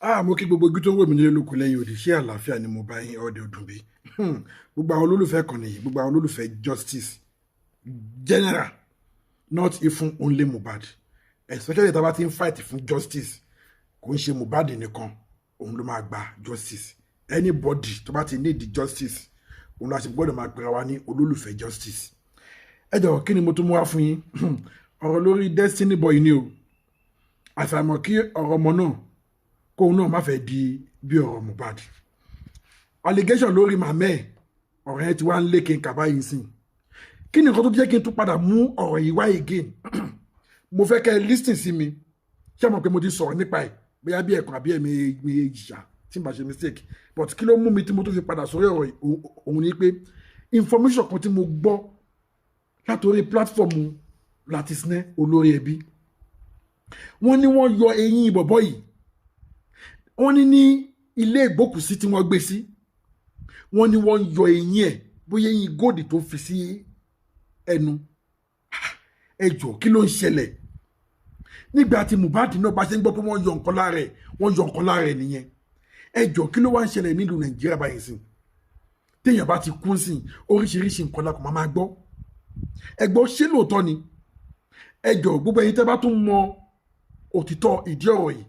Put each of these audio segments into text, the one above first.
Mo kí gbogbo ojú tó ń wò mí nílé lóko lẹ́yìn òdì ṣé àlàáfíà ni mo bá yín ọdẹ ọdún bí. Gbogbo àwọn olólùfẹ́ kan nìyí, gbogbo àwọn olólùfẹ́ justice general, not even only Mohbad, especially tá a bá ti ń fight fún justice, kò ń ṣe Mohbad nìkan òun ló máa gba justice. Anybody tó bá ti need justice òun láti gbọ́dọ̀ máa pera wa ní olólùfẹ́ justice. Ẹ jọ̀ọ́ kí ni mo tún mú wá fún yín? Ọ̀rọ̀ lórí Destiny Boy ni o. Àfàìmọ̀ kí ọ̀rọ̀ ọmọ náà kóun náà má fẹ́ di bí ọ̀rọ̀ Mohbad. Allegation lórí màmẹ́ ọ̀rọ̀ yẹn ti wá ń lé kí n kà báyìí sìn. Kí ni nǹkan tó jẹ́ kí n tún padà mú ọ̀rọ̀ yìí wá again? Mo fẹ́ kẹ́ ẹ listen sí mi. Ṣé mọ̀ pé mo ti sọ̀rọ̀ nípa ẹ̀ bóyá bí ẹ̀kan àbí ẹ̀mí ìjà tí n bá ṣe mistake. But kí ló mú mi tí mo tún fi padà sórí ọ̀rọ̀ òun ni pé information kan tí mo gbọ́ látòrí platform Latisne olórí ẹbí. Wọ́n ní wọ́n yọ eyín bọ̀bọ́ yìí. Wọ́n ní ilé ìgbókùsí tí wọ́n gbé sí. Wọ́n ní wọ́n yọ eyín ẹ̀ bóyá eyín góòdì tó fi sí ẹnu. Ẹ jọ̀ọ́ kí ló ń ṣẹlẹ̀? Nígbà tí Mohbad náà bá ṣe ń gbọ́ pé wọ́n yọ nǹkan lára ẹ̀, wọ́n yọ nǹkan lára ẹ̀ nìyẹn. Ẹ jọ̀ọ́ kí ló wá ń ṣẹlẹ̀ nílùú Nàìjíríà báyìí sìn? Téèyàn bá ti kú sìn, oríṣiríṣi nǹkan la kò máa gbọ́. Ẹ gbọ́ ṣé lóòótọ́ ni? Ẹ jọ̀ọ́ gbogbo ẹ̀yin tẹ́ bá tún mọ òtítọ́ ìdí ọ̀rọ̀ yìí,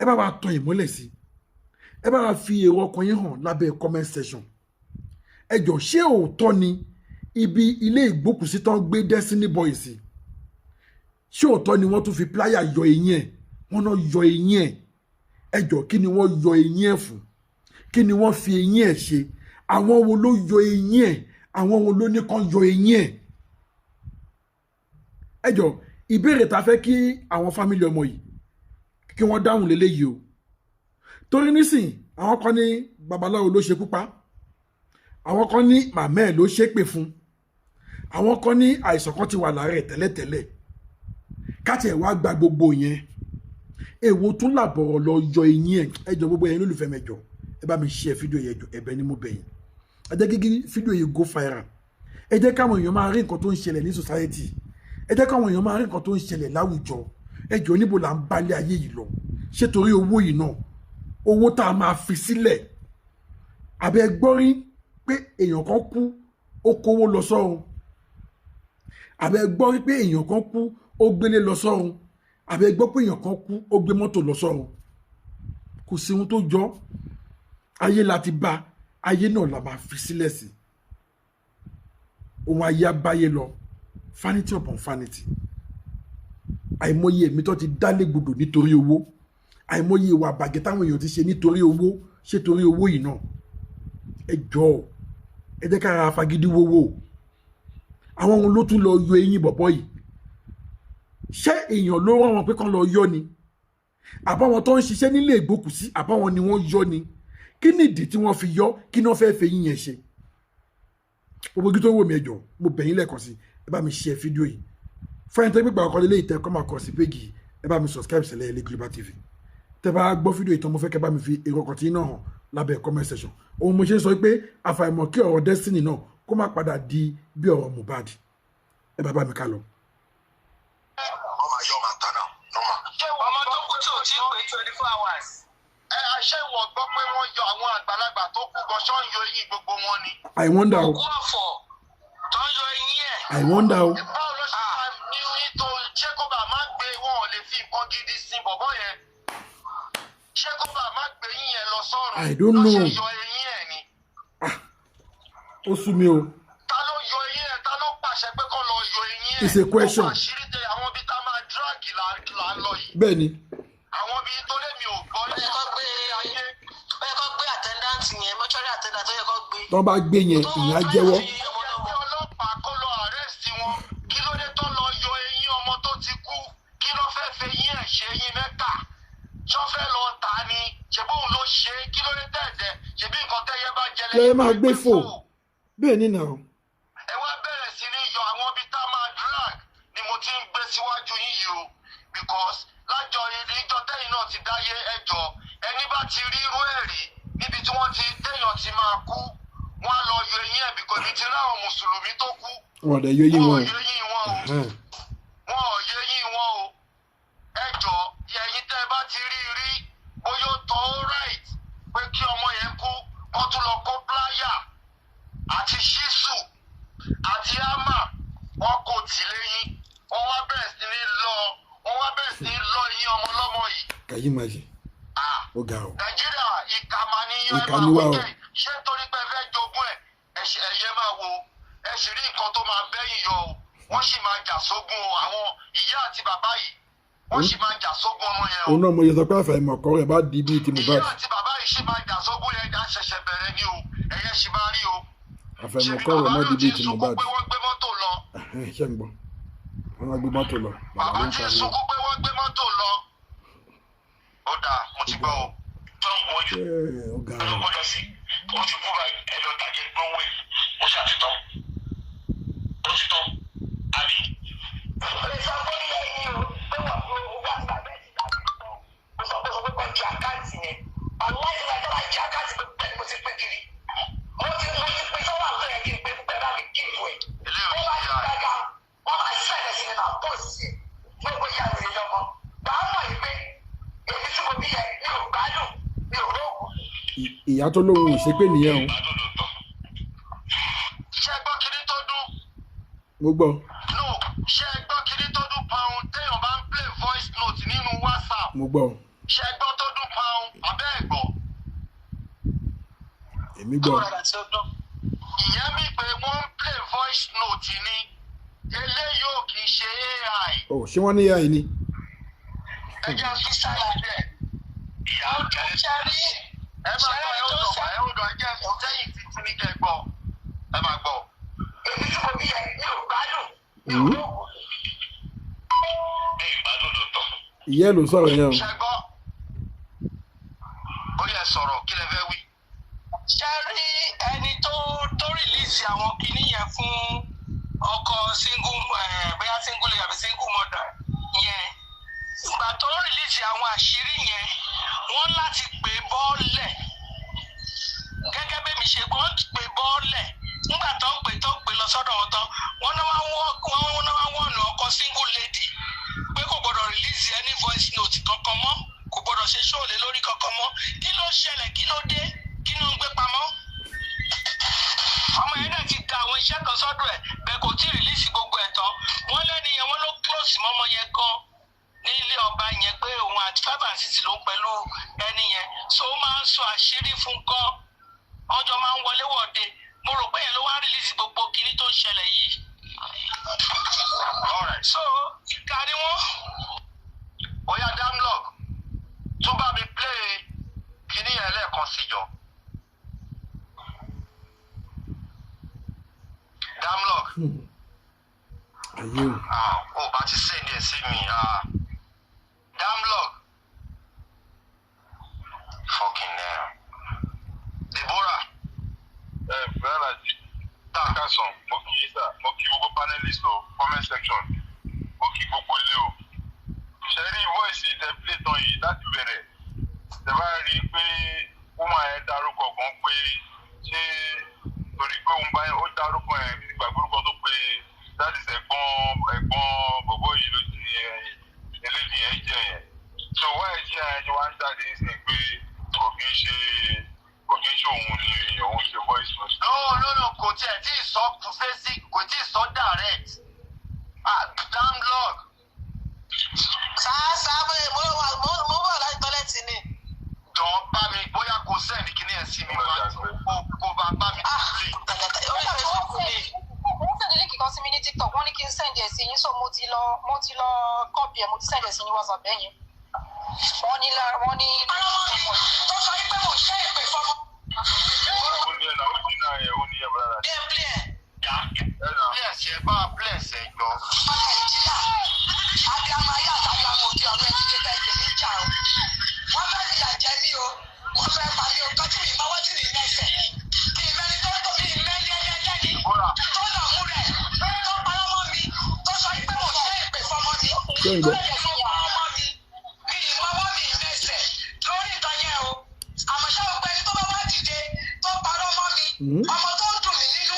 ẹ bá wa tan ìmọ́lẹ̀ sí. Ẹ bá wa fi èrò ọkàn yín hàn lábẹ́ comment section. Ẹ jọ̀ọ́ ṣé òótọ́ ni ibi ilé ìgbókùsí tán gbé Destiny Boy sí? Ṣé òótọ́ ni wọ́n tún fi pláyà yọ eyín ẹ̀? Wọ́n náà yọ eyín ẹ̀. Ẹ jọ̀ọ́ kí ni wọ́n yọ eyín ẹ̀ fún? Kí ni wọ́n fi eyín ẹ̀ ṣe? Àwọn wo ló yọ eyín ẹ̀? Àwọn wo ló ní kán yọ eyín ẹ̀? Ẹ jọ̀ọ́ ìbéèrè tá fẹ́ kí àwọn fámílì ọmọ yìí kí wọ́n dáhùn léléyìí o. Torí nísìn àwọn kan ní babaláwo ló ṣekú pa, àwọn kan ní màmá ẹ̀ ló ṣépè fún, àwọn kan ní àìsàn kan ti wà lára ẹ̀ tẹ́lẹ̀tẹ́lẹ̀. Káti ẹ̀ wá gba gbogbo yẹn, èwo tún làbọ̀rọ̀ lọ yọ eyín ẹ̀. Ẹ jọ̀ọ́ gbogbo yẹn lólùfẹ́ mẹ́jọ, ẹ bá mi share fídíò yẹn jọ̀ọ́, ẹ̀bẹ̀ ni mo bẹ̀ yín. Ẹ jẹ́ kí fídíò yìí go viral. Ẹ jẹ́ káwọn èèyàn máa rí nǹkan tó ń ṣẹlẹ̀ ní society. Ẹ jẹ́ káwọn èèyàn máa rí nǹkan tó ń ṣẹlẹ̀ láwùjọ. Ẹ jọ̀ọ́ níbo là ń balẹ̀ ayé yìí lọ? Ṣé torí owó yìí náà, owó tá a máa fi sílẹ̀? Àbẹ́ gbọ́ rí pé èèyàn kan kú ó kówó lọ sọ́run? Àbẹ́ gbọ́ rí pé èèyàn kan kú ó gbélé lọ sọ́run? Àbẹ́ gbọ́ pé èèyàn kan kú ó gbé mọ́tò lọ sọ́run? Kò sí ohun tó jọ. Ayé la ti bá, ayé náà la máa fi sílẹ̀ sí. Ohun ayé abáyé lọ, vanity upon vanity. Àìmọye ẹ̀mí tó ti dálé gbogbo nítorí owó. Àìmọye ìwà àbàjẹ́ táwọn èèyàn ti ṣe nítorí owó. Ṣé torí owó yìí náà? Ẹ jọ̀ọ́ ẹ jẹ́ ká ra fagídí wówó. Àwọn ohun ló tún lọ yọ eyín bọ̀bọ́ yìí. Ṣé èèyàn ló rán wọn pé kán lọ yọ ni? Àbáwọn tó ń ṣiṣẹ́ nílé ìgbókùsí, àbáwọn ni wọ́n yọ ni? Kí ni ìdí tí wọ́n fi yọ? Kí ni wọ́n fẹ́ fẹ́ yín yẹn ṣe? Gbogbo ojú tó wò mí ẹ jọ̀ọ́, mo bẹ̀ yín lẹ́ẹ̀kan sí, ẹ bá mi share fídíò yìí. Fún ẹni tó gbégbá ọkọ lélẹ́yìí tẹ́ kọ́ máa kọ sí péjì yìí, ẹ bá mi subscribe sílẹ̀ Ele Global TV. Tẹ́ bá gbọ́ fídíò ìtàn mo fẹ́ kẹ́ bá mi fi èrò ọkàn tí náà hàn lábẹ́ comment section. Ohun mo ṣe ń sọ pé àfàìmọ̀ kí ọ̀rọ̀ Destiny náà kó má padà di bí ọ̀rọ̀ Mohbad. Ẹ bá mi ká lọ. Ọmọ ayọ́ máa tán náà, nọ́mà. Ṣé ọmọ tó kú tí ò tí ì pé 24 hours? Ṣé ìwọ gbọ́ pé wọ́n yọ àwọn àgbàlagbà tó kú gan ṣọ́ ń yọ eyín gbogbo wọn ni? I wonder o. Òkú ọ̀fọ̀ tó ń yọ eyín ẹ̀. I wonder o. Báwo ló ṣe máa ní ìtò ṣé kó bá má gbé wọn ò lè fi nǹkan gidi sí bọ̀bọ́ yẹn? Ṣé kó bá má gbé yín yẹn lọ sọ́run? I don't know. Ló ṣe yọ eyín ẹ̀ ni? Ó sú mi o. Ta ló yọ eyín ẹ̀? Ta ló pàṣẹ pé kó lọ yọ eyín ẹ̀? It's a question. Ó àṣírí tẹ àwọn ibi tá máa dráàgì là ń lọ yìí. Bẹ́ẹ̀ni. Àwọn ibi tó lé mi ò gbọ́ ní Ó yẹ kó gbé attendant yẹn, mortuary attendant tó yẹ kó gbé. Tọ́ bá gbé yẹn, ìyá jẹ́wọ́. Ẹgbẹ́ ọlọ́pàá kó lọ arrest wọn. Kí ló dé tó lọ yọ eyín ọmọ tó ti kú? Kí ló fẹ́ fẹ́ yín ẹ̀ ṣe eyín mẹ́ta? Ṣọ́ fẹ́ lọ tà ni? Ṣèbóun ló ṣe é? Kí ló dé tẹ̀jẹ̀? Ṣèbí nǹkan tẹ́yẹ bá jẹ Lẹ́yìn máa gbé fò. Bẹ́ẹ̀ ni náà. Ẹ wá bẹ̀rẹ̀ sí ní yọ àwọn ibi tá máa drag ni mo ti ń gbé síwájú yín yìí o. Because lájọ ìjọ tẹ́yìn náà ti dáyé ẹjọ́ ẹni bá ti rí irú ẹ̀ rí níbi tí wọ́n ti téèyàn ti máa kú wọ́n á lọ yọ eyín ẹ̀ bìkọ́ ibi tí ráwọn mùsùlùmí tó kú. Wọ́n dẹ̀ yọ eyín wọn. Wọ́n ò yọ eyín wọn o. Wọ́n ò yọ eyín wọn o. Ẹjọ́ ẹ̀yin tẹ́ ẹ bá ti rí bóyá ó Can you imagine? Ó ga o. Nàìjíríà ìkàmà ni Ìkà ni wá o. ṣé nítorí pé fẹ́ jogún ẹ̀yẹ máa wo ẹ sì rí nǹkan tó máa bẹ́yìn yọ o wọ́n sì máa jà sógun àwọn ìyá àti bàbá yìí wọ́n sì máa jà sógun ọmọ yẹn o. Òun náà mo yẹ sọ pé àfàìmọ̀ kọ́ rẹ̀ bá di bíi ti Mohbad. Ìyá àti bàbá yìí sì máa jà sógun yẹn já ṣẹ̀ṣẹ̀ bẹ̀rẹ̀ ni o ẹ̀yẹ sì máa rí o. Àfàìmọ̀ kọ́ rẹ̀ má di bíi ti Mohbad. ṣé wọ́n gbé mọ́tò lọ. Ṣé ń gbọ́? Wọ́n gbé mọ́tò lọ. Bàbá ti sunkún pé wọ́n gbé mọ́tò lọ. Ó dáa mo ti gbọ́ o. Ó ga o. Ọlọ́pàá sí ó ti kú báyìí ẹ lọ tàjẹ́ gbówó ẹ̀ ó ṣàtìtọ́ ó ti tọ́ àbí. Ìsọ pé ilé yìí o pé wà fún owó àti bàbá ẹ̀ ti dàbí tán ó sọ pé ó pẹ́ di àkáǹtì yẹn àwọn ẹ̀sìn náà dábàá di àkáǹtì pé pẹ́ẹ́ni mo ti pé kiri mo ti pé sọ́wọ́ àwọn ẹ̀yẹ kí n pé pẹ́ bá mi kí ìfọ̀ ẹ̀. Ó bá ti gbàgbà wọ́n máa ṣẹlẹ̀ sí nínú àpòsí fún ìwé ìyá rẹ̀ lọ́mọ bàá mọ̀ yìí pé èyí tí mo bí yẹ mi ò gbádùn mi ò róògùn. Ìyá tó lóhun ìṣépè nìyẹn o. Ṣé gbọ́ kiri tó dún? Mo gbọ́. No, ṣé gbọ́ kiri tó dún pound téèyàn bá ń play voice note nínú WhatsApp? Mo gbọ́. Ṣé gbọ́ tó dún pound abẹ́ ẹ̀ gbọ́? Èmi gbọ́. Ìyẹn mi pé wọ́n ń play voice note ni eléyìí ò kì í ṣe AI. Ṣé wọ́n ní AI ni? Ẹ jẹ́ fi sáyà bẹ́ẹ̀. Ìyá ọ̀jẹ̀ ẹ máa gbọ́ ẹ ó dọ̀ ẹ jẹ́ sẹ́yìn títí ní kẹ́ gbọ́ ẹ máa gbọ́. Èmi tí mo bí yẹ mi ò gbádùn mi ò lóògùn. Ní ìgbádùn ló tọ̀. Ìyá ẹ̀ ló sọ̀rọ̀ yẹn o. Ṣé gbọ́? Ó yẹ sọ̀rọ̀ kí lẹ fẹ́ wí. Ṣé rí ẹni tó rìlíìsì àwọn kinní yẹn fún ọkọ bóyá single àbí single mother yẹn ìgbà tó rìlíìsì àwọn àṣírí yẹn wọ́n láti pè bọ́ọ̀lẹ̀ gẹ́gẹ́ bí mi ṣe gbọ́ pè bọ́ọ̀lẹ̀ nígbà tó ń pè lọ sọ́dọ̀ wọn tán wọ́n náà wá wọ̀nà ọkọ single lady pé kò gbọ́dọ̀ rìlíìsì any voice note kankan mọ́ kò gbọ́dọ̀ ṣe ṣóòlè lórí kankan mọ́ kí ló ṣẹlẹ̀ kí ló dé kí ló ń gbé pamọ́. Ọmọ yẹn náà ti da àwọn iṣẹ́ kan sọ́dọ̀ ẹ̀ bẹ́ẹ̀ kò tí ì rìlíìsì gbogbo ẹ̀ tán wọ́n lẹ́nu yẹn wọ́n ló close mọ́mọ́ yẹn gan ní ilé ọba yẹn pé òun àti 5 and 6 ló ń pẹ̀lú ẹni yẹn so ó máa ń sọ àṣírí fún gan ọjọ́ máa ń wọlé wọ̀de mo rò pé yẹn ló wá rìlíìsì gbogbo kinní tó ń ṣẹlẹ̀ yìí. So ìka ni wọ́n. Oya Damlog tún bá mi play kinní yẹn lẹ́ẹ̀kan sí jọ. Damlog. Ayé o. Ó bá ti send ẹ̀ sí mi. Damlog. Fucking hell. Deborah. Bẹ́ẹ̀ ni Takasan, mo kí gbogbo panelist o, comment section, mo kí gbogbo ilé o. Ṣé rí voice ìtẹ̀plé tán yìí láti bẹ̀rẹ̀? Ṣé bá rí i pé ó máa ẹ dárúkọ kan pé ṣé torí pé ó dárúkọ ẹ̀ nígbà gbórúkọ tó pé that is ẹ̀gbọ́n bọ̀bọ̀ yìí ló ti eléyìí yẹn jẹ yẹn. So wáyé tí ẹ̀jẹ̀ wá ń jáde ní sìn pé kò kí ń ṣe òun ni òun ṣe voice note. No, kò tiẹ̀ tí ì sọ fèsì kò tí ì sọ direct. Damlog. Sáà mo wà láti tọ́lẹ̀tì ni. Jọ bá mi bóyá kò sẹ́ẹ̀dì kìíní ẹ̀ sí mi kó bá mi sí. Orí Facebook ni. Wọ́n sẹ̀dẹ̀ líǹkì kan sí mi ní TikTok, wọ́n ní kí n sẹ̀ǹdì ẹ̀ sí yín, so mo ti lọ kọ́pì ẹ̀, mo ti sẹ̀ǹdì ẹ̀ sí ní WhatsApp bẹ́yẹn. Wọ́n ní. Ọlọ́mọ mi tó sọ pé mo ṣe ìpè fọmọ. Ó ní ẹ̀nà ó ní náà ẹ̀ ó ní ẹ̀ bọ́lá. Bless ẹ bá bless ẹ jọ. Abiyamọ ayé àtàwọn ọmọ òde ọ̀rọ̀ ẹ̀ ti dé bẹ́ẹ̀ jẹ̀ níjà o. Wọ́n fẹ́ fìyà jẹ mí o, wọ́n fẹ́ pa mí o, kọ́tí mi máa wọ́tí mi mẹ́sẹ̀. Kì í mẹ́ni tó ń tọ́ mi mẹ́ni ẹlẹ́ni. Tó dààmú rẹ̀, tó parọ́ mọ́ mi, tó sọ pé mo ṣe ìpè fọmọ mi. Ṣé ń gbọ́? Mi ìmọ̀wọ́ mi mẹ́sẹ̀ lórí ìtàn yẹn o. Àmọ́ ṣé o pẹ́ni tó bá wá dìde tó parọ́ mọ́ mi? Ọmọ tó ń dùn mí nínú,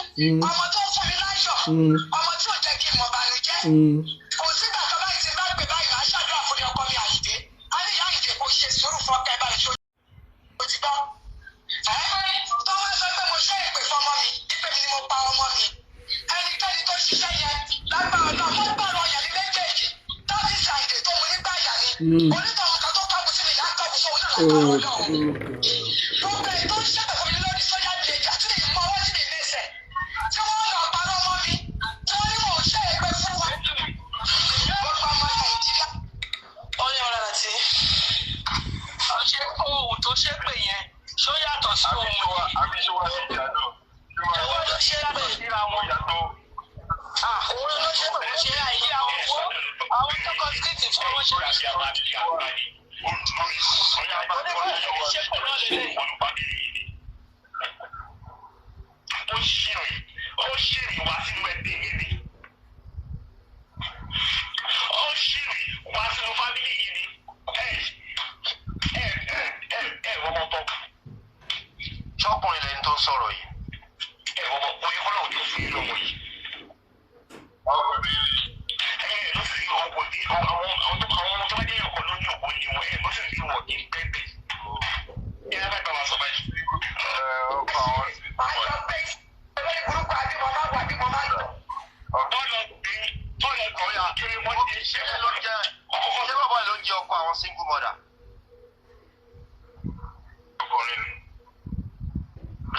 ọmọ tó ń fún mi láyọ̀, ọmọ tí ò jẹ́ kí n mọ̀ bànújẹ́. Kò sígbà kan báyìí tí n bá gbé báyìí máa ṣàdúrà fún ọkọ mi Àyìndé. A ní ìyá Àyìndé kò ṣe sùúrù fọ́kẹ́ báyìí ṣó ti gbọ́. Tó wá sọ pé mo ṣe ìpè fọmọ mi, ìpè mi ni mo pa ọmọ mi. Ẹnikẹ́ni tó ṣiṣẹ́ yẹn lágbára náà wọ́n gbàrọ̀ ọ̀yàn ní méjèèjì. Tábìsì Àyìndé tó mu nígbà yà ni. Onítọ̀hún kan tó kábù sí mi látọ̀rọ̀ náà. Gbogbo ẹ̀ tó ń ṣẹ̀fẹ̀ fún mi lórí social media tí mi mọ ọwọ́ sí mi lẹ́sẹ̀. Tí wọ́n lọ parọ́ mọ́ mi, tí wọ́n ní mò ń ṣe ẹgbẹ́ fún wa. Gbogbo ọmọ Nàìjíríà. Ó ní ọ̀rọ̀ àti ọ̀ṣẹ́ ohun tó ṣépè yẹn ṣó yàtọ̀ sí ohun yẹn. Àbíṣewà sí ìyàtọ̀. Owó ló ṣe é pè síra wọn. Owó ló ṣe pè wọ́n ṣe é àìyí àwọn owó. Àwọn tó kọ síkìtì fún wọn ṣe é ṣe wá. Ó ṣìrì wá sínú ẹbí yìí ni. Ó ṣìrì wá sínú fámìlì yìí ni. Wọ́n mọ̀ tọ́. Ṣọ́kùnrin lẹni tó ń sọ̀rọ̀ yìí. Wọ́n mọ̀ pé ọlọ́run tó fi lọ́wọ́ yìí. Ọkùnrin Ló fi ọkọ̀ ní àwọn tó bá jẹ́ ọkọ̀ lórí òkú ni wọ́n ló sì fi wọ̀ ní pẹ́pẹ́. Ẹ bá gbà wá sọ báyìí. ọkọ̀ àwọn sí. Àjọ pé olórí burúkú àbí mo máa wà bí mo máa lọ. Bọ́ọ̀lù ọ̀gbìn kiri wọ́n ti ṣe é ló jẹ́ ṣé bàbá ló ń jẹ ọkọ̀ àwọn single mother. Ọkùnrin ni.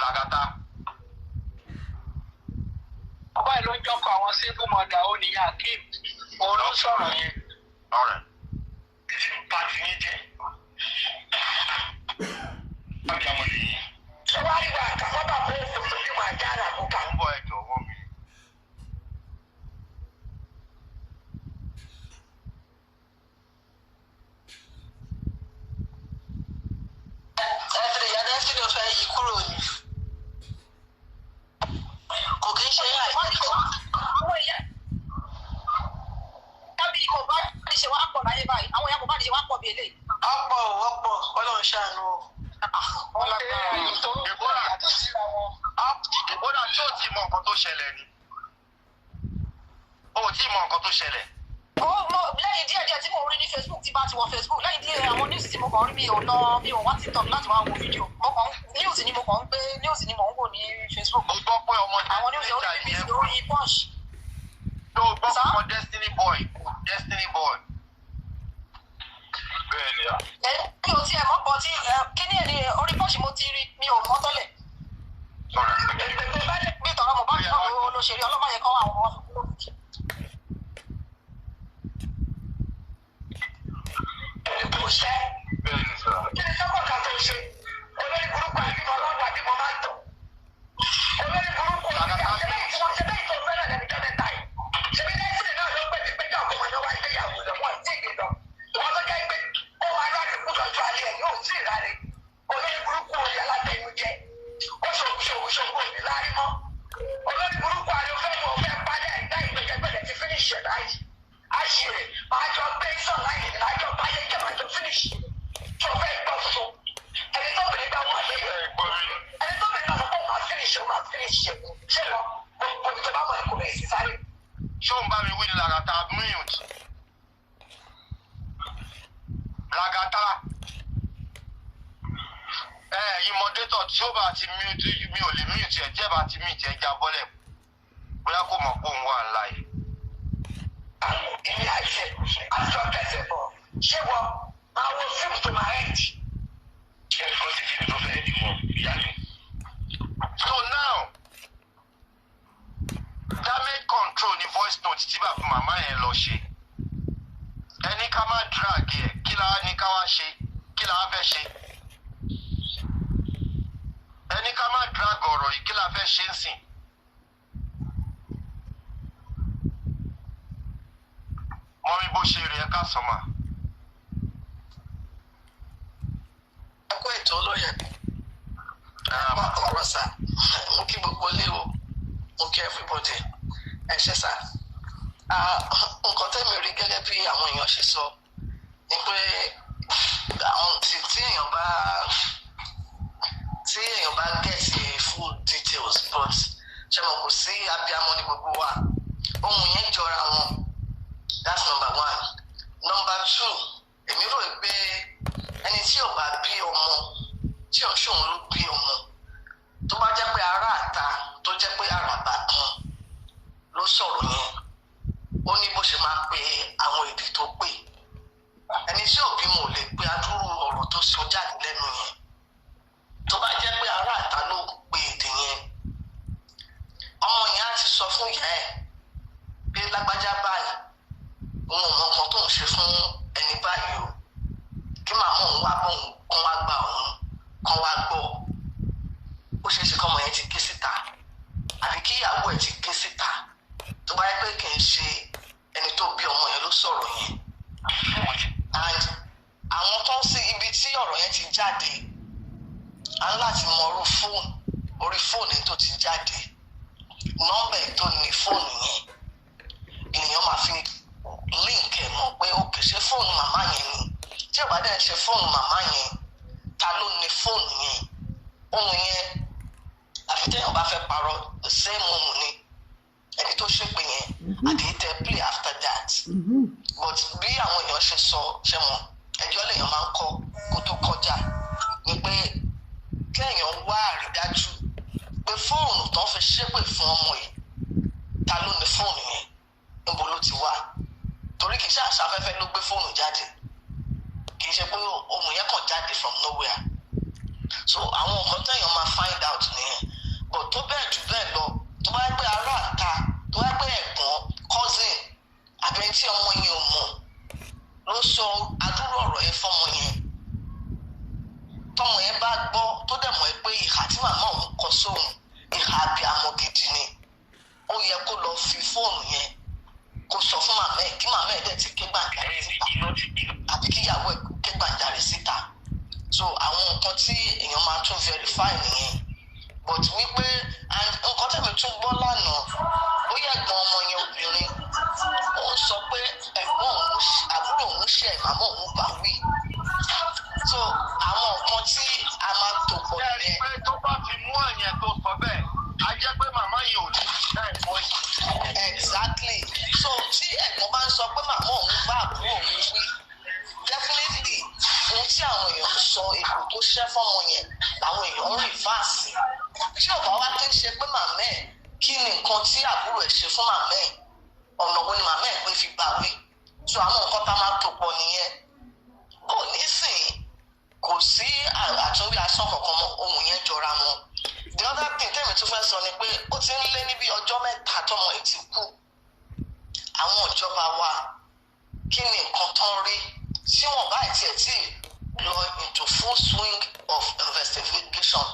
Làgàtà. Bàbá ẹ̀ ló ń jọ́kọ̀ àwọn single mother ó ní Akeem. Òun ló sọ̀rọ̀ yẹn. Ọ̀rẹ́. Pàtì ní jẹ́. Bábí àwọn yìí. Ṣé wàá rí wa àkàkọ́bà fún òfin bí wàá dára kó kà? Ń bọ̀ ẹ̀jọ̀ wọ́n mi. Ẹ̀fẹ̀ ìyá Dẹ́sítì ló fẹ́ yí kúrò ní. Kò kí ń ṣe àìsí. Àwọn ìyá tábí kò bá ní ṣe wá pọ̀ láyé báyìí. Àwọn ìyá kò bá ní ṣe wá pọ̀ bí eléyìí. Ọ̀pọ̀ Ọlọ́run ṣàánú o. Ìbọ́dà tí ò tí mọ nǹkan tó ṣẹlẹ̀ ni. O ò tí mọ nǹkan tó ṣẹlẹ̀. Lẹ́yìn díẹ̀ tí mo rí ní Facebook tí bá ti wọ Facebook lẹ́yìn díẹ̀ àwọn news tí mo kàn rí mi ò wá TikTok láti wá wo fídíò. News ni mo kàn ń gbé news ni mò ń wò ní Facebook. Mo gbọ́ pé ọmọ Àwọn news orí BBC orí Punch. tó gbọ́ pé ọmọ Destiny Boy. Bẹ́ẹ̀ ni à. Mi ò tiẹ̀ mọ́ pọ̀ tí kíní ẹ̀ ní orí Punch mo ti rí mi ò mọ́ tọ́lẹ̀. Bí tọ̀rọ̀ mo bá tọ̀ ló ṣe rí ọlọ́mọ yẹn kọ́ àwọn ọmọ kò ṣẹ́. Bẹ́ẹ̀ ni sà. Kí ni sọ́kọ̀ kan tó ṣe? Olórí burúkú àbí mo lọ́wọ́ àbí mo máa ń tọ̀. Olórí burúkú ṣe bẹ́ẹ̀ tó fẹ́ràn lẹ́nu jọ́ mẹ́ta yìí. Ṣebí Destiny náà ló pè mí pé kí ọkọ̀ ọmọdé wá ilé ìyàwó rẹ̀ wọ́n ti gbé lọ. Wọ́n tó jẹ́ pé ó máa rárẹ̀ kú lọ́jọ́ alẹ́ ẹ̀ yóò sì rárẹ̀. Olórí burúkú olè alátẹnu jẹ. Ó ṣòwò òní lárí mọ́. Olórí burúkú àríwá ni òun fẹ́ padà ẹ̀dá ìgbẹ́jẹ́gbẹ́lẹ̀ ti finish ẹ̀ láyé. Àṣìrè máa jọ gbé sàn láyé ní lájọ báyé jẹ́ máa jọ finish. Tó fẹ́ gbọ́ fún ẹni tó bìnrin bá wà lẹ́yìn. Ẹni tó bìnrin bá sọ pé òun máa finish ẹ̀. Ṣé mo tó bá mọ̀ ẹ̀kọ́ rẹ̀ sí sáré? Ṣé o ń bá mi wí ní Làgàtà mute? Làgàtà. Ìmọ̀détọ̀ tí ó bá ti mute mi ò lè mute ẹ̀ jẹ́ bá ti mute ẹ̀ já bọ́lẹ̀. Bóyá kò mọ̀ pé òun wà ńlá yìí. Èmi àìṣe àjọ kẹsẹ̀ bọ̀. Ṣé wọ́n máa wo fíìmù tó máa end? Ẹ̀fọ́ sí fíìmù tó fẹ́ẹ́ dì mọ́ ìyá mi. So now, damage control ni voice note tí bàbá màmá yẹn lọ ṣe. Ẹni ká má drag ẹ̀ kí la ní ká wá ṣe kí la fẹ́ ṣe. Ẹni ká má drag ọ̀rọ̀ yìí kí la fẹ́ ṣe ń sìn. Mọ́mí bó ṣe rí ẹ ká sọ̀mà. Ẹ kó ètò olóyè. Ọ̀rọ̀ sà, mo kí gbogbo ilé o, mo kí everybody. Ẹ ṣé sà. Nǹkan tẹ́mi rí gẹ́gẹ́ bí àwọn èèyàn ṣe sọ ni pé àwọn tí èèyàn bá gẹ̀ẹ́sì full details but ṣe mọ̀ kò sí abiyamọ ní gbogbo wa. Ohun yẹn jọra wọn. That's number one. Number two, èmi rò pé ẹni tí ò bá bí ọmọ tí ò ṣòun ló bí ọmọ tó bá jẹ́ pé ará àta tó jẹ́ pé àràbà kan ló sọ̀rọ̀ yẹn ó ní bó ṣe máa pe àwọn èdè tó pè ẹni tí ò bímọ ò lè pe adúrú ọ̀rọ̀ tó sọ jáde lẹ́nu yẹn tó bá jẹ́ pé ará àta ló pe èdè yẹn ọmọ yẹn á ti sọ fún ìyá ẹ̀ pé lágbájá báyìí òun ò mọ nǹkan tó ń ṣe fún ẹni báyìí o kí màmá òun wá bọ̀ kán wá gbà òun kán wá gbọ́ ó ṣeé ṣe kọ́mọ yẹn ti ké síta àbí kí ìyàwó ẹ̀ ti ké síta tó bá yẹ pé kì í ṣe ẹni tó bí ọmọ yẹn ló sọ̀rọ̀ yẹn and àwọn tó ń sí ibi tí ọ̀rọ̀ yẹn ti jáde á ń láti mọ orí fóònù tó ti jáde nọ́mbà tó ní fóònù yẹn èèyàn máa fi link ẹ̀ mọ̀ pé ó kì í ṣe fóònù màmá yẹn ni tí ò bá dẹ̀ ṣe fóònù màmá yẹn ta ló ní fóònù yẹn ohun yẹn àfi téèyàn bá fẹ́ parọ́ the same ohun ni ẹni tó ṣépè yẹn àdéhìtẹ play after that but bí àwọn èèyàn ṣe sọ ṣe mọ̀ ẹjọ́ lèèyàn máa ń kọ́ kó tó kọjá ni pé kéèyàn wá àrídájú pé fóònù tó ń fi ṣépè fún ọmọ yìí ta ló ní fóònù yẹn níbo ló ti wá torí kì í ṣe àṣà afẹ́fẹ́ ló gbé fóònù jáde kì í ṣe pé ohun yẹn kàn jáde from nowhere so àwọn nǹkan téèyàn máa find out nìyẹn but tó bẹ́ẹ̀ jù bẹ́ẹ̀ lọ tó bá yẹ pé ará àta tó bá yẹ pé ẹ̀gbọ́n cousin àbẹ̀yìn tí ọmọ yẹn ò mọ̀ ló sọ adúrú ọ̀rọ̀ yẹn fọ́mọ yẹn tọmọ yẹn bá gbọ́ tó dẹ̀ mọ̀ pé ìhà tí màmá òun kọ sóhun ìhà abiyamọ gidi ni ó yẹ kó lọ fi fóònù yẹn kó sọ fún màmá ẹ̀ kí màmá ẹ̀ dẹ̀ ti ké gbàǹjarè síta àbí kí ìyàwó ẹ̀ ké gbàǹjarè síta so àwọn nǹkan tí èèyàn máa tún verify nìyẹn but wípé nǹkan tẹ̀mí tún gbọ́ lánàá ó yẹ ẹ̀gbọ́n ọmọ yẹn obìnrin ó ń sọ pé ẹ̀gbọ́n òun àbúrò òun ṣe màmá òun bá wí so àwọn nǹkan tí a máa tò pọ̀ nìyẹn. ẹ rí i pé tó bá fi mú ẹ̀yẹn tó sọ bẹ́ẹ̀ á jẹ́ pé màmá yìí ò ní bẹ́ẹ̀ mọ́ yìí. exactly so tí ẹ̀gbọ́n bá ń sọ pé màmá òun bá àbúrò òun wí definitely ohun tí àwọn èèyàn sọ èkó tó ṣẹ́ fọ́mọ yẹn làwọn èèyàn ń rìn fáàsì tí ọ̀bá wa tó ń ṣe pé màmá ẹ̀ kí ni nǹkan tí àbúrò ẹ̀ ṣe fún màmá ẹ̀ ọ̀nà wo ni màmá ẹ̀ pé fi gbà wí so àwọn nǹkan tá a máa tò pọ̀ nìyẹn kò ní sìn kò sí àtúnwí asán kankan mọ́ ohun yẹn jọra wọn the other thing tẹ́mi tún fẹ́ sọ ni pé ó ti ń lé níbi ọjọ́ mẹ́ta tọmọ ẹ̀ ti kú àwọn ìjọba wa kí ni nǹkan tán rí tí wọ́n bá tiẹ̀ tí lọ into full swing of investigation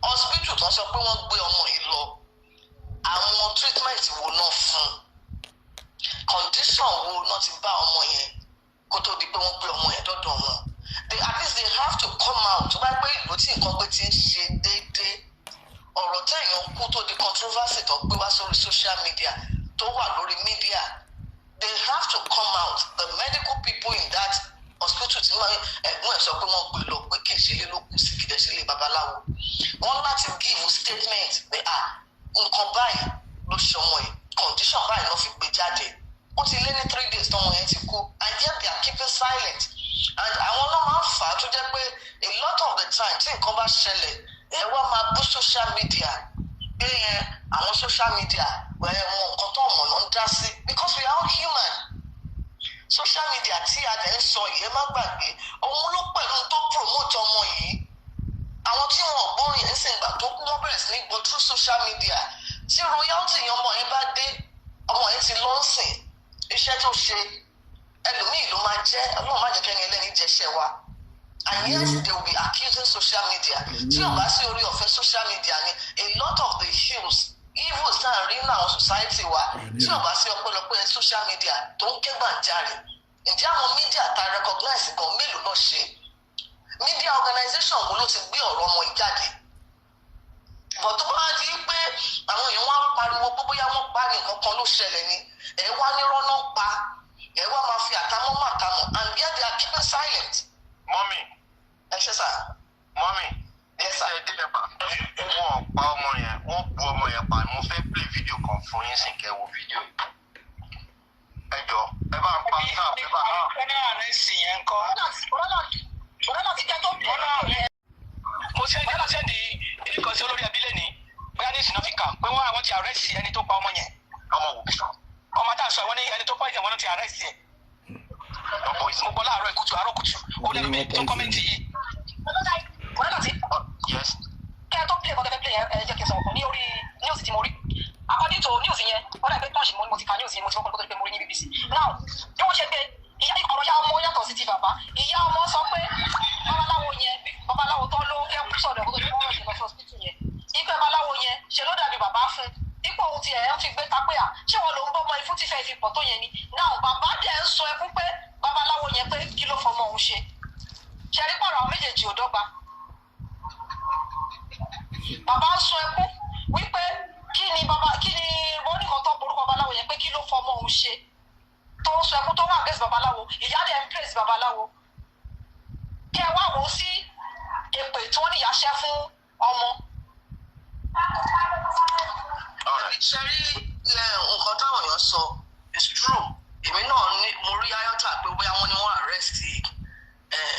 hospital tó ń sọ pé wọ́n gbé ọmọ yìí lọ àwọn treatment wo náà fún condition wo náà ti bá ọmọ yẹn kó tó di pé wọ́n gbé ọmọ yẹn dọ́dọ̀ wọn at least they have to come out tó bá pé ìlú tí nǹkan pé ti ń ṣe déédéé ọ̀rọ̀ tẹ̀yàn kú tó di controversy tó gbé wá sórí social media tó wà lórí media they have to come out the medical people in that hospital tí ẹ̀gbọ́n ẹ̀ sọ pé wọ́n gbé lọ pé kì í ṣe ilé ló kù sí kì í ṣe ilé babaláwo wọ́n láti give statement pé nǹkan báyìí ló ṣọmọ ẹ̀ condition báyìí ló fi gbé jáde ó ti lé ní 3 days tọmọ yẹn ti kú and yet they are keeping silent and àwọn náà máa ń fà á tó jẹ́ pé a lot of the time tí nǹkan bá ṣẹlẹ̀ ẹ wá máa bú social media pé yẹn àwọn social media wọn nǹkan tó ọmọ náà ń dá sí because we are all human social media tí a dẹ̀ ń sọ yìí ẹ má gbàgbé òun ló pẹ̀lú tó promote ọmọ yìí àwọn tí wọn gbórin ẹ̀ ń sìn ìgbà tó kú wọ́n bẹ̀rẹ̀ sí ní gbọ́ through social media tí royalty yẹn ọmọ yẹn bá dé ọmọ yẹn ti lọ ń sìn iṣẹ́ tó ṣe ẹlòmíì ló máa jẹ́ ọlọ́run má jẹ́ kẹ́ni ẹlẹ́ni jẹ́ṣẹ́ wa and yes they will be accusing social media tí ò bá sí orí ọ̀fẹ́ social media ni a lot of the ills evils náà rí ní àwọn society wa tí ò bá sí ọpẹ́lọpẹ́ social media tó ń ké gbàǹjarè ǹjẹ́ àwọn media ta recognize gan mélòó náà ṣe media organization wo ló ti gbé ọ̀rọ̀ ọmọ ìjáde but tó bá di pé àwọn èèyàn wá ń pariwo pé bóyá wọ́n parí nǹkan kan ló ṣẹlẹ̀ ni ẹ̀ wá ní rọ́nà pa ẹ̀ wá máa fi àtàmọ́ màtàmọ́ and yet they are keeping silent. mọ́mì. ẹ ṣe sà. mọ́mì. yes sir. ẹ délẹ̀ bá wọ́n pa ọmọ yẹn wọ́n bu ọmọ yẹn pa mo fẹ́ play video kan fún yín sìn kẹ́ wo fídíò yìí. ẹ jọ ẹ bá ń pa sáà ẹ bá ń. ọ̀nà àrẹ sì yẹn kọ́. ọ̀nà ti jẹ́ tó bí ọ̀nà rẹ̀. mo sẹ́ndì ìdíkan sí olórí abílẹ̀ ní bóyá ní sinafika pé wọ́n àwọn ti arrest ẹni tó pa ọmọ yẹn. ọmọ wò bí sọ. ọmọ tá a sọ àwọn ní ẹni tó pa ìjẹun wọn ti arrest ẹ. mo gbọ́ láàárọ̀ ìkùtù àárọ̀ kùtù ó lẹ́nu mi tó kọ́mẹ́ntì yìí bàbá ń sun ẹkún wípé kí ni wọ́n ní kan tó borúkọ babaláwo yẹn pé kí ló fọmọ òun ṣe tó ń sun ẹkún tó wà against babaláwo ìyá dẹ̀ ń praise babaláwo kí ẹ wá wò ó sí èpè tí wọ́n ní ìyá ṣẹ́ fún ọmọ. ṣe rí nǹkan táwọn èèyàn sọ is true èmi náà mo rí ayọ́tà pé bóyá wọ́n ní wọ́n arrest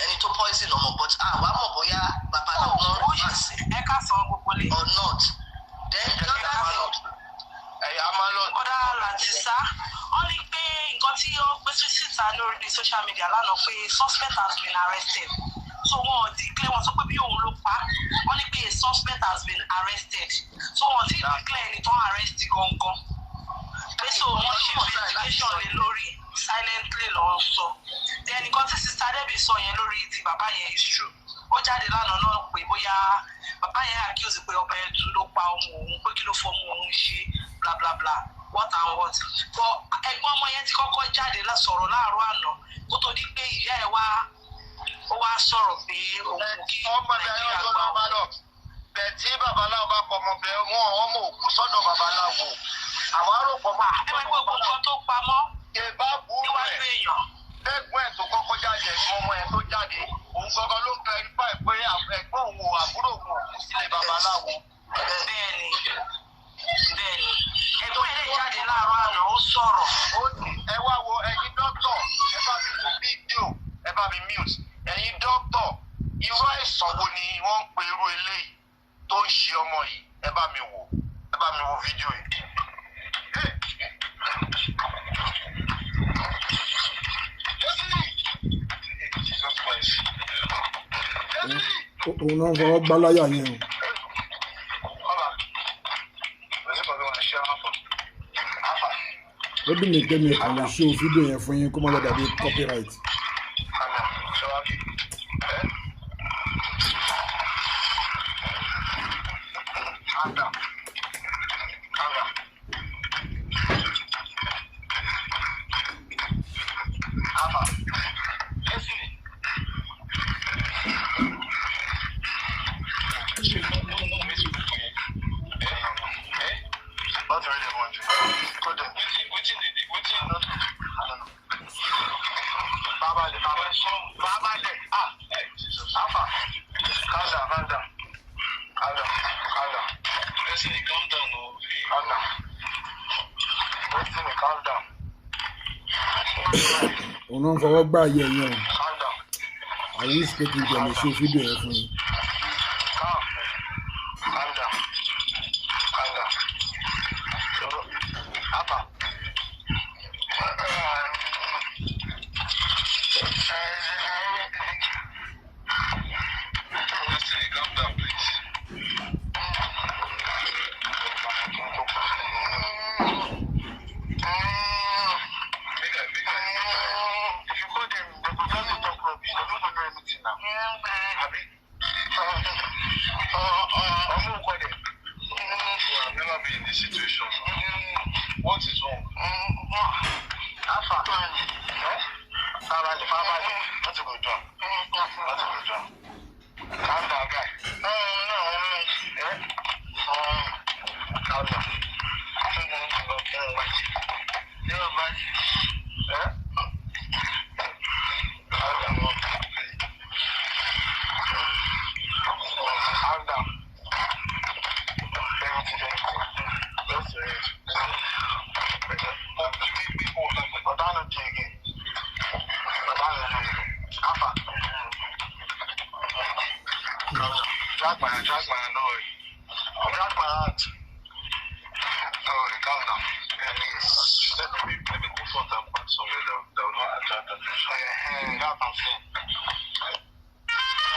ẹni tó poison ọmọ but àwa mọ̀ bóyá babaláwo náà rí fàṣẹ ẹ̀ka sọ gbogbo lé. or not then the other thing ẹ̀yà máa lọ. ọ̀dà làtìsá wọ́n ní pé nǹkan tí ó gbé síta lórí social media lánàá pé suspect has been arrested so wọn ò declare wọn sọ pé bí òun ló pa wọ́n ní pé a suspect has been arrested so wọn ti declare ẹni tó arrest gangan pé so wọ́n ṣe investigation lé lórí silently lọ sọ then nǹkan tí sister Debbie sọ yẹn lórí ti bàbá yẹn is true ó jáde lánàá náà pé bóyá bàbá yẹn accuse pé ọba ẹtù ló pa ọmọ òun pé kí ló fọmọ òun ṣe bla bla bla what and what but ẹ̀gbọ́n ọmọ yẹn ti kọ́kọ́ jáde sọ̀rọ̀ láàárọ̀ àná kó tó di pé ìyá ẹ̀ ó wá sọ̀rọ̀ pé òun kò kí nàìjíríà gbà wọ́n. bẹ́ẹ̀ tí babaláwo bá pọ̀ mọ́ bẹ́ẹ̀ wọ́n ọmọ òkú sọ́dọ̀ babaláwo àwọn arúgbó máa. ẹ máa gbé gbogbo tó pamọ́ níwájú èèyàn. ẹ̀gbọ́n ẹ̀ tó kọ́kọ́ jáde ẹ̀gbọ́n ọmọ ẹ̀ tó jáde òun gangan ló ń clarify pé ẹ̀gbọ́n òun àbúrò òun òkú sílé babaláwo. bẹ́ẹ̀ni ẹ̀gbọ́n ẹ̀ lè jáde láàárọ̀ àná ó sọ̀rọ̀. ó ní ẹ wá wo ẹ̀yin dókítà ẹ bá mi wo fídíò ẹ bá mi mute ẹ̀yin dókítà irú àìsàn wo ni wọ́n ń pe irú eléyìí tó ń ṣe ọmọ yìí ẹ bá mi wo fídíò yìí. òun náà fọwọ́ gbá láyà yẹn o. ó dùn mí pé mi ò kàn lè ṣe fídíò yẹn fún yín kó má lọ dàbí copyright. òun náà fọwọ́ gbá ayé yẹn o. I wish pé kí n tẹ̀lé ṣe fídíò yẹn fún yín.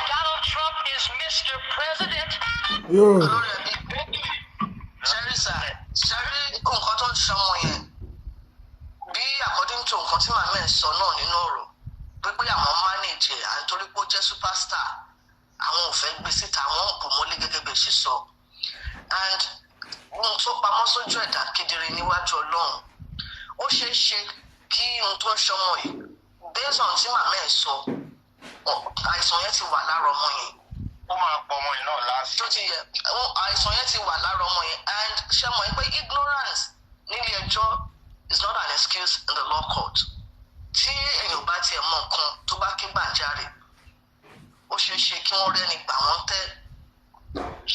Donald Trump is Mr. President. ṣẹ́rí nǹkan tó ń ṣọmọ yẹn bí according to nǹkan tí màmá ẹ̀ sọ náà nínú ọ̀rọ̀ pé àwọn manage ẹ̀ à ń torí pé ó jẹ́ superstar àwọn ò fẹ́ gbé síta àwọn ń bù mọ́lé gẹ́gẹ́ bí ẹ ṣe sọ and ohun tó pamọ́ sójú ẹ̀dá kedere níwájú Ọlọ́run ó ṣeé ṣe kí ohun tó ń ṣọmọ yìí based on tí màmá ẹ̀ sọ àìsàn yẹn ti wà lára ọmọ yẹn. ó máa pọ̀ ọmọ yìí náà sí. tó ti yẹ àìsàn yẹn ti wà lára ọmọ yẹn and ṣe mọ̀ pé ignorance nílé ẹjọ́ is not an excuse in the law court. Tí èèyàn bá tiẹ̀ mọ nǹkan tó bá ké gbàjarè ó ṣeé ṣe kí wọ́n rẹ́ni gbà wọ́n tẹ́.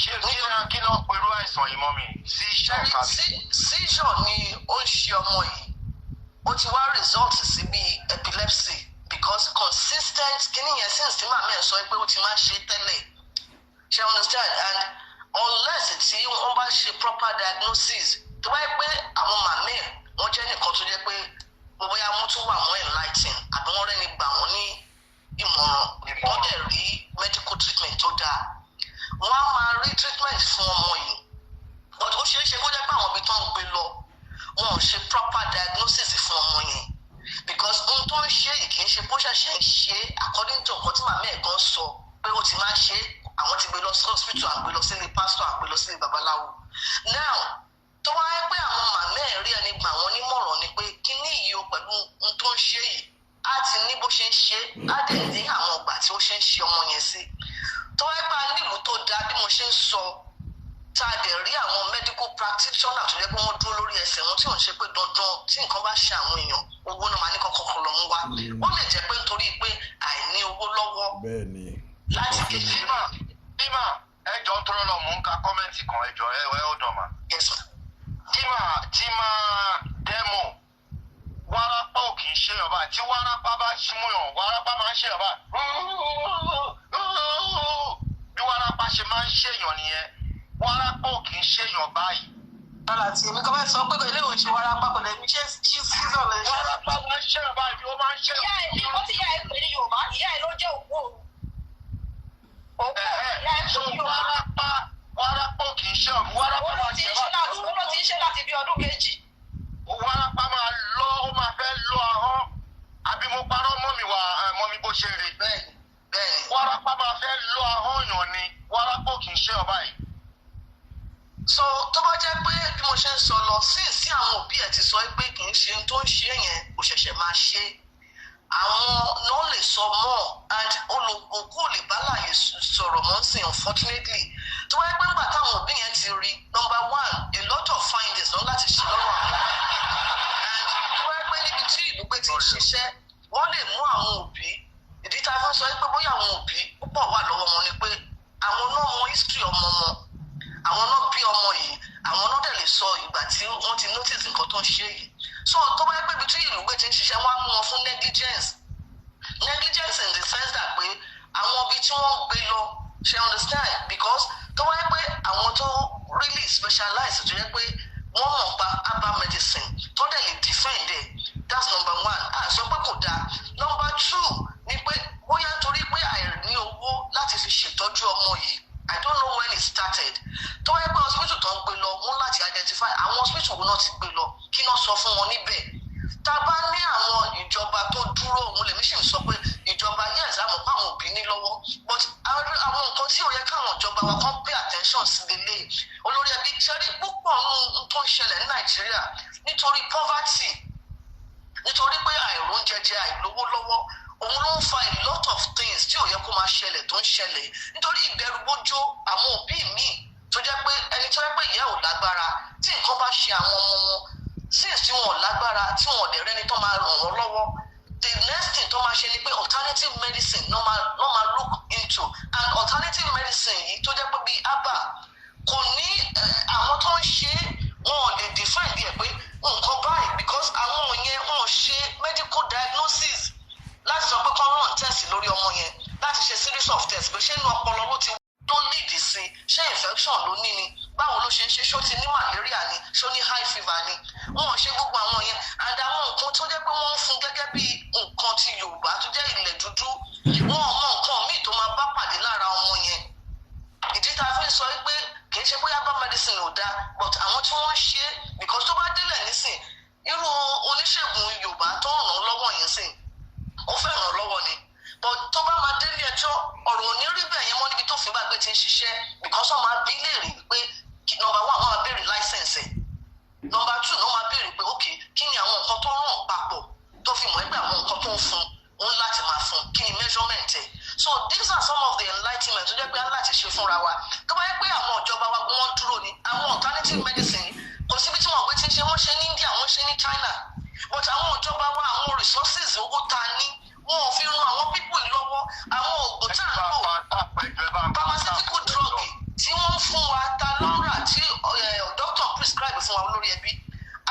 ṣé kí ló ń perú àìsàn yìí mọ́ mi seizure ni ó ń ṣe ọmọ yìí ó ti wá result sí bí epilepsy because consistent kíní yẹn since tí màmá ẹ̀ sọ pé ó ti máa ṣe tẹ́lẹ̀ ṣe understand and unless tí wọ́n bá ṣe proper diagnosis tó bá yẹ pé àwọn màmá ẹ̀ wọ́n jẹ́ nìkan tó jẹ́ pé bóyá wọ́n tún wà wọ́n enlighten àbí wọ́n rẹ́ni gbà wọ́n ní ìmọ̀ràn wọ́n dẹ̀ rí medical treatment tó dáa wọ́n á máa rí treatment fún ọmọ yìí but ó ṣeé ṣe kó jẹ́ pé àwọn ibi tó ń gbé lọ wọn ò ṣe proper diagnosis fún ọmọ yẹn because ohun tó ń ṣe yìí kì í ṣe bó ṣẹ̀ṣẹ̀ ń ṣe according to nǹkan tí màmá ẹ̀ gan sọ pé ó ti máa ṣe àwọn ti gbé lọ sí hospital àgbé lọ sílé pastor àgbé lọ sílé babaláwo now tó wáyé pé àwọn màmá ẹ̀ rí ẹni gbà wọ́n nímọ̀ràn ni pé kí ní ìyí o pẹ̀lú ohun tó ń ṣe yìí á ti ní bó ṣe ń ṣe á dẹ̀ ní àwọn ọgbà tí ó ṣe ń ṣe ọmọ yẹn sí tó wáyé pé nílùú tó dáa bí mo ṣe ń sọ tá a dẹ̀ rí àwọn medical practitioner tó yẹ pé wọ́n dúró lórí ẹsẹ̀ wọn tí ò ń ṣe pé dandan tí nǹkan bá ṣe àwọn èèyàn owó náà máa ní kọ́kọ́ lọ mú wá ó lè jẹ́ pé nítorí pé àìní owó lọ́wọ́ láti kékeré. bímà ẹjọ́ tó lọ mú ká kọ́mẹ́ǹtì kan ẹjọ́ ẹ ó dàn mà. tí máa dẹ́mọ̀ wárápá ò kì í ṣe ọba tí wárápá bá mú yàn wárápá máa ń ṣe ọba bí wárápá ṣe máa ń ṣèyàn nìyẹn wárápá ò kì í ṣèyàn báyìí. lọ́la tí èmi kan bá sọ pé ilé ìwé ṣe wárápá kò lè ní ṣe sísọ lè ṣe. wárápá máa ń ṣèyàn báyìí ó máa ń ṣèyàn. ìyá ẹ̀ ní kó tí ìyá ẹ̀ pè ní Yorùbá ìyá ẹ̀ ló jẹ́ òkú òru. wárápá ò kì í ṣe ọ̀run wárápá máa ṣe báyìí. ó ló ti ń ṣe láti bí ọdún méjì. wárápá máa lọ ó máa fẹ́ lọ ahọ́n àbí mo parọ́ mọ́ mi bó ṣe rè bẹ́ẹ̀ni. wárápá máa fẹ́ lọ ahọ́n yàn ni wárápá ò kì í ṣe ọba yìí. so tó bá jẹ́ pé bí mo ṣe ń sọ lọ sí àwọn òbí ẹ̀ ti sọ pé kì í ṣe tó ń ṣe yẹn kò ṣẹ̀ṣẹ̀ máa ṣe àwọn náà lè sọ mọ́ and olùkókó ò lè bá láàyè sọ̀rọ̀ mọ́ sí unfortunately tó bá jẹ́ pé nígbà táwọn òbí yẹn ti rí number one a lot of findings náà láti ṣe lọ́wọ́ àwọn and tó bá jẹ́ pé níbi tí ìlúgbé ti ń ṣiṣẹ́ wọ́n lè mú àwọn òbí ìdí tá a fẹ́ sọ pé bóyá àwọn òbí púpọ̀ wà lọ́wọ́ wọn ni pé àwọn náà mọ history ọmọ wọn àwọn náà bí ọmọ yìí àwọn náà dẹ̀ lè sọ ìgbà tí wọ́n ti notice nǹkan tó ń ṣe yìí so tó bá yẹ pé ibi tí ìlúgbé ti ń ṣiṣẹ́ wọ́n á mú wọn fún negligence in the sense that pé àwọn ibi tí wọ́n gbé lọ ṣe understand because tó bá yẹ pé àwọn tó really specialize tó yẹ pé wọ́n mọ̀ pa herbal medicine tó dẹ̀ lè defend it that's number one sọ pé kò dáa number two ni pé bóyá torí pé àìní owó láti fi ṣètọ́jú ọmọ yìí I don't know when it started tó wáyé pé hospital tó ń gbé lọ wọn láti identify àwọn hospital wo náà ti gbé lọ kí náà sọ fún wọn níbẹ̀ tá a bá ní àwọn ìjọba tó dúró òun lèmi sì ń sọ pé ìjọba yes àmọ́ pé àwọn òbí ní lọ́wọ́ but àwọn nǹkan tí ò yẹ káwọn ìjọba wa kàn pay attention sí lélẹ̀ olórí ẹbí ṣẹ́rí púpọ̀ nínú tó ń ṣẹlẹ̀ ní Nàìjíríà nítorí poverty nítorí pé àìróúnjẹjẹ àìlówó lọ́wọ́ òun ló ń fa a lot of things tí ò yẹ kó máa ṣẹlẹ̀ tó ń ṣẹlẹ̀ nítorí ìbẹ̀rùbojo àwọn òbí míì tó jẹ́ pé ẹni tó jẹ́ pé ìyá ò lágbára tí nǹkan bá ṣe àwọn ọmọ wọn since tí wọn ò lágbára tí wọn ò dẹ̀ rẹ́ni tó máa ràn wọ́n lọ́wọ́ the next thing tó máa ṣe ni pé alternative medicine ló máa look into and alternative medicine yìí tó jẹ́ pé bíi herbal kò ní àwọn tó ń ṣe wọn ò lè define ẹ̀ pé nǹkan báyìí because àwọn yẹn wọn ò ṣe medical diagnosis láti sọ pé kọ́ run test lórí ọmọ yẹn láti ṣe series of tests pé ṣé inú ọpọlọ ló ti tó nídìí sí ṣé infection ló ní ni báwo ló ṣe ń ṣe ṣó ti ní malaria ni ṣó ní high fever ni wọn ò ṣe gbogbo àwọn yẹn and àwọn nǹkan tó jẹ́ pé wọ́n ń fún gẹ́gẹ́ bí nǹkan ti Yorùbá tó jẹ́ ilẹ̀ dúdú wọn ò mọ nǹkan míì tó máa bá pàdé lára ọmọ yẹn ìdí tá a fi sọ pé kì í ṣe bóyá bá medicine ò dáa but àwọn tí wọ́n ṣe because tó bá délẹ̀ nísìn irú oníṣègùn Yorùbá tó ń ràn lọ́wọ́ yẹn sìn ó fẹ́ ràn lọ́wọ́ ni but tó bá máa délé ẹjọ́ ọ̀rọ̀ ò ní rí bẹ́ẹ̀ yẹn mọ́ níbi tó fi bá gbé ti ń ṣiṣẹ́ because wọ́n máa bí léèrè pé number one wọ́n máa béèrè license number two wọ́n máa béèrè pé ok kí ni àwọn nǹkan tó ràn papọ̀ tó fi mọ̀ ẹgbẹ́ àwọn nǹkan tó ń fún òun láti máa fún kí ni measurement ẹ̀. So these are some of the enlightenment tó jẹ́ pé aláti ṣe fúnra wa tó bá yẹ pé àwọn ìjọba wa wọ́n dúró ni àwọn alternative medicine kò síbi tí wọ́n gbé ti ń ṣe wọ́n ṣe ní India wọ́n ṣe ní China but àwọn ìjọba wa àwọn resources owó ta ní wọn ò fi ran àwọn people lọ́wọ́ àwọn oògùn tá à ń lò pharmaceutical drug tí wọ́n fún wa ta lọ́ra tí doctor prescribe fún wa olórí ẹbí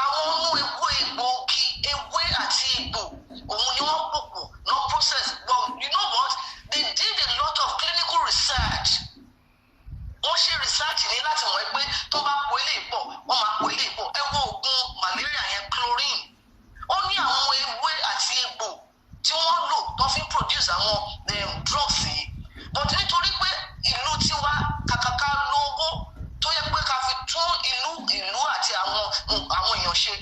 àwọn ohun egbòogi ewé àti egbò òun ni wọ́n pòpò no process but you know what they did a lot of clinical research wọ́n ṣe research ní láti mọ̀ pé tó bá po ilé ìpọ̀ wọ́n máa po ilé ìpọ̀ ẹ wo oògùn malaria yẹn chlorine ó ní àwọn ewé àti egbò tí wọ́n lò tó fi produce àwọn drugs yìí but nítorí pé ìlú tiwa kàkàkà lówó tó yẹ pé ká fi tún ìlú àti àwọn èèyàn ṣe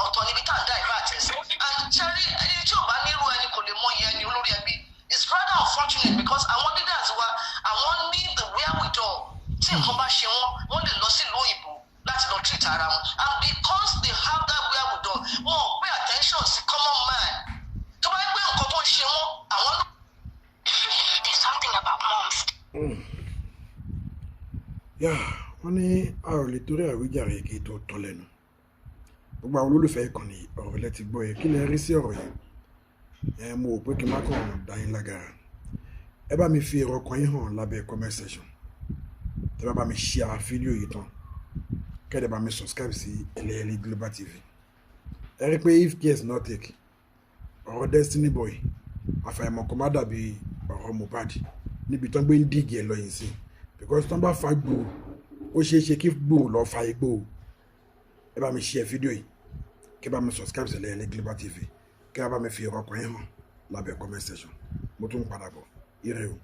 ọ̀tọ̀ níbi tá à ń dá ìbá àtẹ̀sí and ṣẹ́rí ẹni tí ò bá nírú ẹni kò lè mọ iye ẹni olórí ẹbí it's rather unfortunate because àwọn leaders wa àwọn ní the wherewithal tí nǹkan bá ṣe wọ́n lè lọ sílùú òyìnbó láti lọ treat ara wọn and because they have that wherewithal wọn ò pay attention sí common man tó bá yẹ pé nǹkan tó ń ṣe wọ́n àwọn náà. There's something about moms. Wọ́n ní a ò lè torí àwíjàre kí tó tọ́ lẹ́nu gbogbo àwọn olólùfẹ́ ìkànnì ọ̀rọ̀ lẹ ti gbọ́ yẹ kí lẹ rí sí ọ̀rọ̀ yẹn mo rò pé kí n má kàn dá yín lágara ẹ bá mi fi èrò ọkàn yín hàn lábẹ́ comment section tẹ́ bá mi share fídíò yìí tán kẹ́dẹ̀ bá mi subscribe sí Ẹlẹ́yẹlé Global TV ẹ rí pé if care is not taken ọ̀rọ̀ Destiny Boy àfàìmọ̀ kò má dàbí ọ̀rọ̀ Mohbad níbi tán gbé ń dìgì ẹ̀ lọ́yìn sí because tán bá fa gbòò ó ṣeé ṣe kí gbòò lọ fa igbó ẹ bá mi share fídíò yìí kẹ́ bá mi subscribe sí Ẹlẹ́yẹlé Global TV kẹ́ bá mi fi èrò ọkàn yín hàn lábẹ́ comment section mo tún padà bọ̀ ire o.